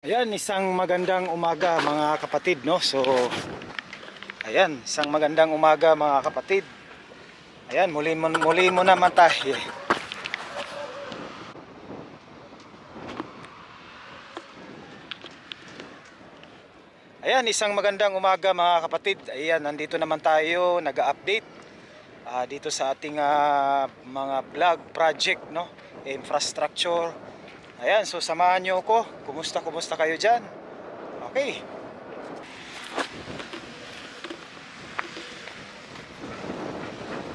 Ayan, isang magandang umaga mga kapatid, no? So, ayan, isang magandang umaga mga kapatid. Ayan, muli mo naman tayo. Ayan, isang magandang umaga mga kapatid. Ayan, nandito naman tayo, nag-update dito sa ating mga vlog project, no? Infrastructure. Ayan, so samahan nyo ko. Kumusta kayo dyan? Okay.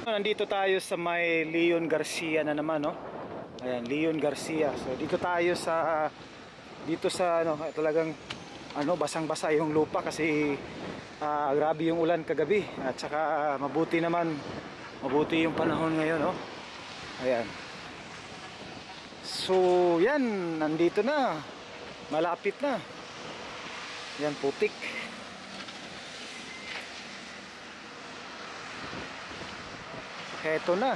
Nandito tayo sa may Leon Garcia na naman, no? Ayan, Leon Garcia. So dito tayo sa ano, talagang ano, basang-basa yung lupa kasi grabe yung ulan kagabi at saka mabuti yung panahon ngayon, no? Ayan. So, yan, nandito na. Malapit na. Yan, putik. Heto na.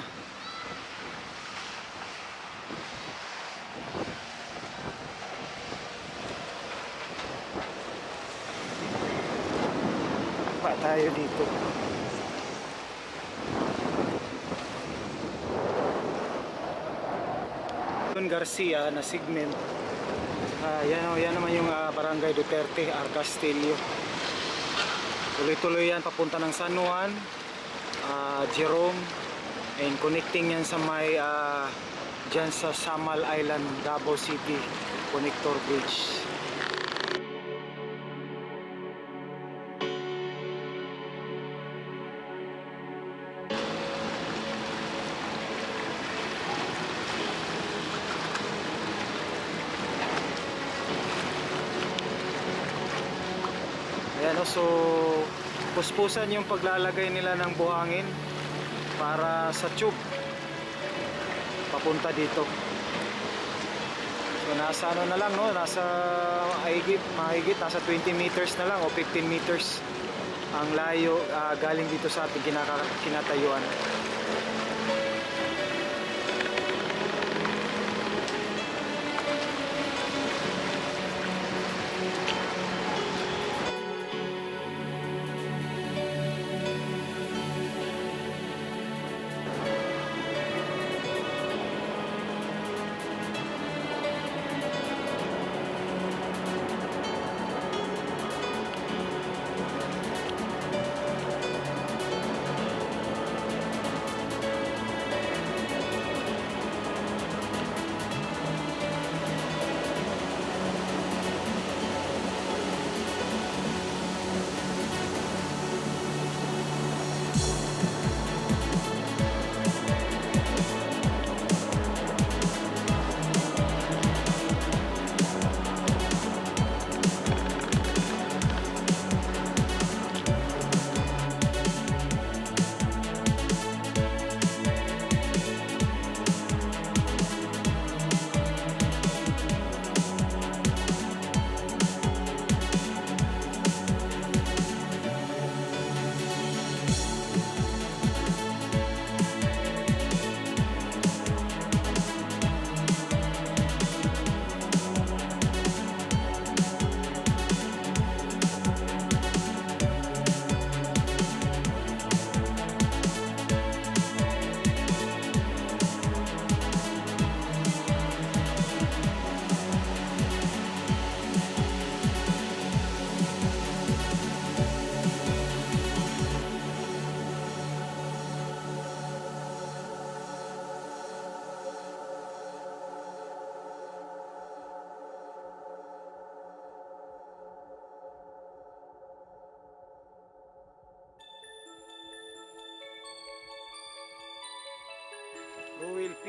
Pa tayo dito. Garcia na segment. Yan naman yung Barangay Duterte, Arcastillo. Tuloy-tuloy yan papunta ng San Juan, Jerome, and connecting yan sa may dyan sa Samal Island, Davao City Connector Bridge. Ayan, so puspusan yung paglalagay nila ng buhangin para sa tube papunta dito. So nasa ano na lang, no? Nasa mahigit nasa 20 meters na lang o 15 meters ang layo galing dito sa ating kinatayuan. OLP.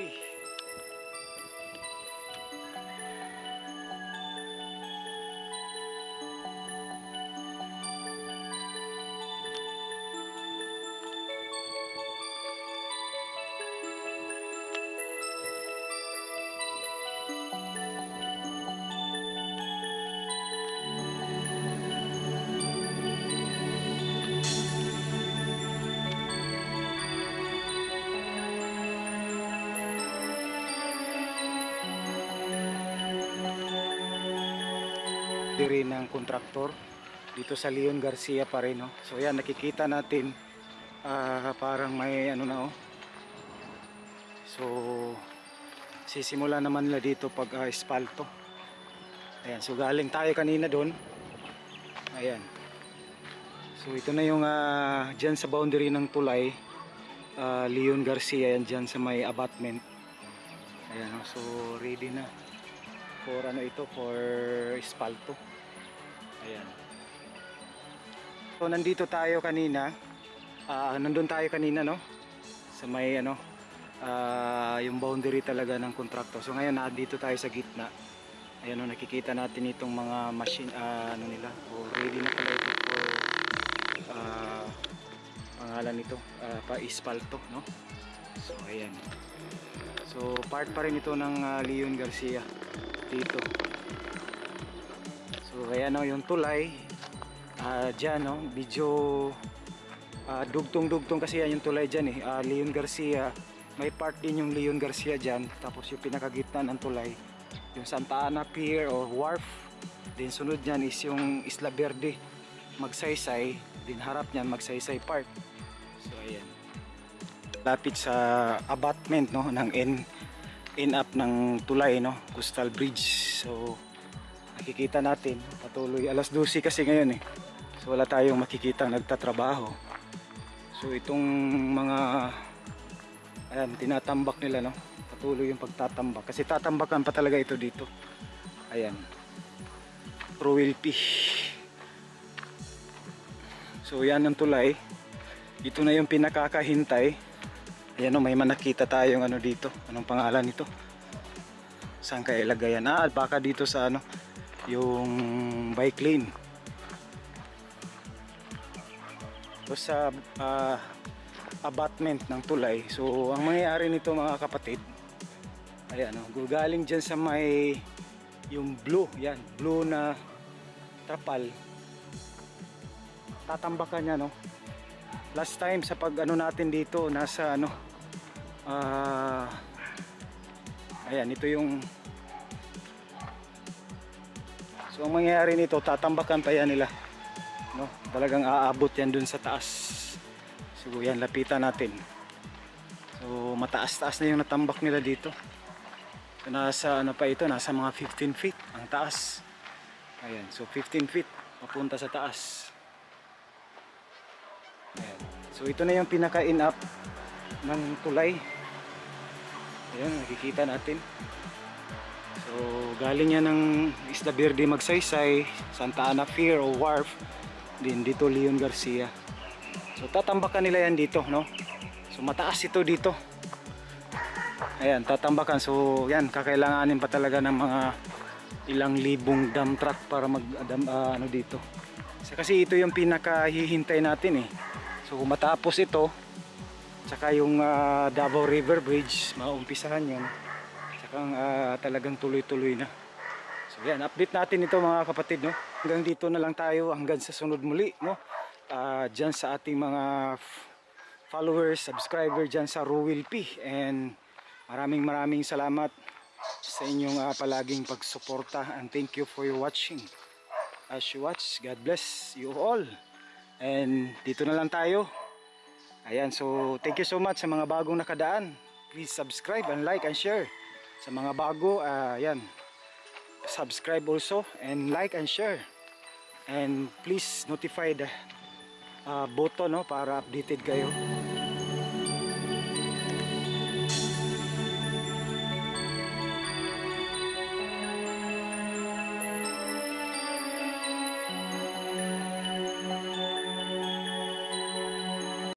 boundary ng kontraktor dito sa Leon Garcia pa rin, no? So yan, nakikita natin parang may ano na, oh. So sisimula naman nila dito pag espalto. Ayan, so galing tayo kanina doon. Ayan. So ito na yung dyan sa boundary ng tulay, Leon Garcia, yan dyan sa may abutment. Ayan, so ready na for ano ito, for espalto. Ayan. So nandito tayo kanina, nandun tayo kanina, no, sa may ano, yung boundary talaga ng kontraktor. So ngayon nandito tayo sa gitna. Ayan, no, nakikita natin itong mga machine, ano nila, ready na pala ito for pangalan nito, pa-espalto, no. So ayan, so part pa rin ito ng Leon Garcia dito. So ayan, no, yung tulay dyan, no, medyo dugtong-dugtong kasi yan yung tulay dyan, Leon Garcia, may part din yung Leon Garcia dyan, tapos yung pinakagitna ng tulay yung Santa Ana Pier or Wharf, din sunod nyan is yung Isla Verde Magsaysay, din harap nyan Magsaysay Park. So ayan, lapit sa abutment, no, ng end up ng tulay, no, Coastal Bridge. So nakikita natin patuloy, alas 12 kasi ngayon, so wala tayong makikita nagtatrabaho. So itong mga ayan, tinatambak nila, no, patuloy yung pagtatambak kasi tatambakan pa talaga ito dito. Ayan, Ruel P. So yan ang tulay, ito na yung pinakakahintay. Ayan, no, may manakita tayong ano dito, anong pangalan nito, saan kaya ilagay yan? Baka dito sa ano, yung bike lane. So sa abutment ng tulay. So ang mangyayari nito, mga kapatid, ayan, no, galing dyan sa may yung blue, yan, blue na trapal, tatambakan niya, no. Last time sa pag ano natin dito, nasa ano, ayan, ito yung, so ang mangyayari nito, tatambakan pa yan nila, no, talagang aabot yan dun sa taas. So yan, lapitan natin. So mataas-taas na yung natambak nila dito. So nasa ano pa ito, nasa mga 15 feet ang taas. Ayan, so 15 feet papunta sa taas. Ayan. So ito na yung pinaka-in up ng tulay. Ayan, nakikita natin. So galing yan ng Isla Verde Magsaysay, Santa Ana Pier o Wharf, din dito Leon Garcia. So tatambakan nila yan dito, no. So mataas ito dito. Ayan, tatambakan. So yan, kakailanganin pa talaga ng mga ilang libong dump truck para mag ano dito. Kasi ito yung pinakahihintay natin, So matapos ito, saka yung Davao River Bridge, maumpisahan yan. Saka talagang tuloy-tuloy na. So yan, update natin ito, mga kapatid, no. Hanggang dito na lang tayo, hanggang sa sunod muli, no. Dyan sa ating mga followers, subscriber dyan sa Ruel P. And maraming salamat sa inyong palaging pagsuporta, and thank you for your watching. As you watch, God bless you all. And dito na lang tayo. Ayan, so thank you so much sa mga bagong nakadaan. Please subscribe and like and share. Sa mga bago, ayan, subscribe also and like and share. And please notify the button, no, para updated kayo.